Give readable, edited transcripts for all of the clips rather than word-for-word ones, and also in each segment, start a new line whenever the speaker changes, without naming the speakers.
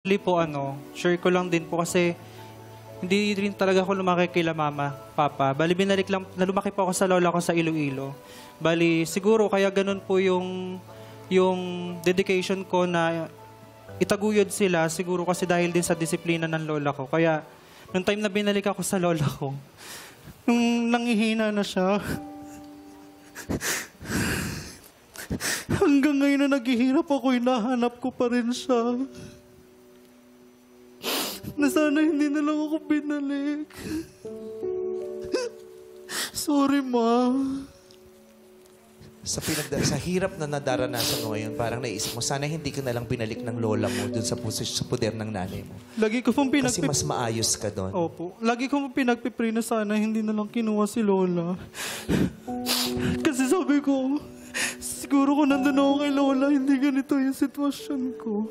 Actually po share ko lang din po kasi hindi rin talaga ako lumaki kila mama, papa. Bali binalik lang, lumaki po ako sa lola ko sa Iloilo. Bali siguro kaya ganun po yung dedication ko na itaguyod sila, siguro kasi dahil din sa disiplina ng lola ko. Kaya nung time na binalik ako sa lola ko, nung nangihina na siya, hanggang ngayon na naghihirap ako, hinahanap ko pa rin siya. Na sana hindi na lang ako binalik. Sorry, Ma.
Sa hirap na nadaranasan mo ngayon, parang naisip mo, sana hindi ka na lang binalik ng lola mo dun sa puder ng nanay mo.
Lagi ko pong
Kasi mas maayos ka doon.
Opo. Lagi ko pong pinagpipray na sana hindi na lang kinuha si lola. Kasi sabi ko, siguro kung nandun ako kay lola, hindi ganito yung sitwasyon ko.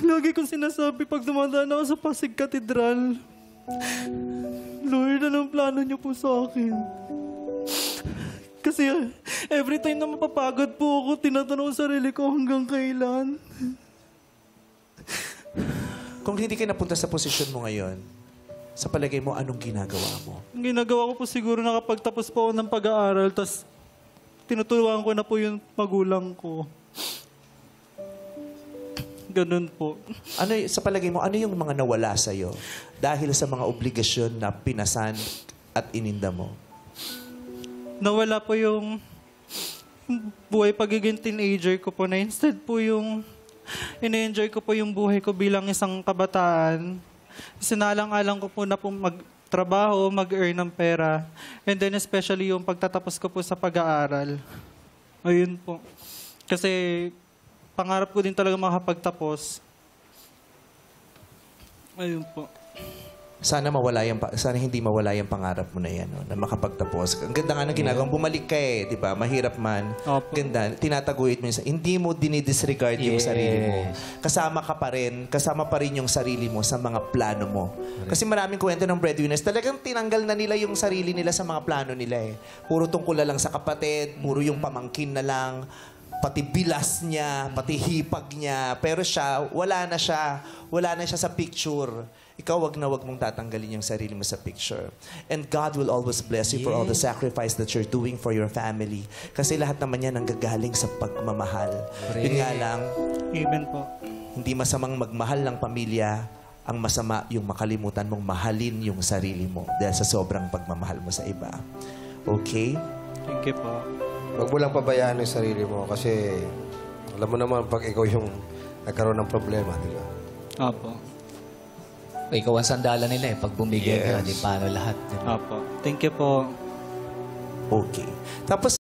Lagi kong sinasabi pag dumadaan ako sa Pasig Cathedral, Lord, anong plano niyo po sa akin? Kasi every time na mapapagod po ako, tinatanong sa sarili ko hanggang kailan.
Kung hindi ka napunta sa posisyon mo ngayon, sa palagay mo, anong ginagawa mo?
Ang ginagawa ko po siguro nakapagtapos po ako ng pag-aaral, tapos tinutulungan ko na po yung magulang ko. Ganun po.
Sa palagay mo, ano yung mga nawala sa'yo dahil sa mga obligasyon na pinasan at ininda mo?
Nawala po yung buhay pagiging teenager ko po na instead po yung ine-enjoy ko po yung buhay ko bilang isang kabataan. Sinalang-alang ko po na po magtrabaho, mag-earn ng pera. And then especially yung pagtatapos ko po sa pag-aaral. Ayun po. Kasi pangarap ko din talaga makapagtapos. Ayun po.
Sana hindi mawala yung pangarap mo na yan, no? Na makapagtapos. Ang ganda nga ng ginagawa. Bumalik ka di ba? Mahirap man.
Opo.
Ganda. Tinataguyod mo hindi mo dinidisregard yung sarili mo. Kasama ka pa rin. Kasama pa rin yung sarili mo sa mga plano mo. Kasi maraming kwento ng breadwinners, talagang tinanggal na nila yung sarili nila sa mga plano nila Puro tungkol na lang sa kapatid, puro yung pamangkin na lang, pati bilas niya, pati hipag niya. Pero siya, wala na siya sa picture. Ikaw, wag mong tatanggalin yung sarili mo sa picture. And God will always bless you for all the sacrifice that you're doing for your family. Kasi lahat naman yan nanggagaling sa pagmamahal. Yun nga lang,
Amen po.
hindi masamang magmahal ng pamilya, ang masama yung makalimutan mong mahalin yung sarili mo dahil sa sobrang pagmamahal mo sa iba. Okay?
Thank you po.
Huwag mo lang pabayaan yung sarili mo kasi alam mo naman pag ikaw yung nagkaroon ng problema, di ba?
Opo.
Ikaw ang sandalan nila pag bumigay ka, di paano lahat.
Opo. Thank you po.
Okay. Tapos,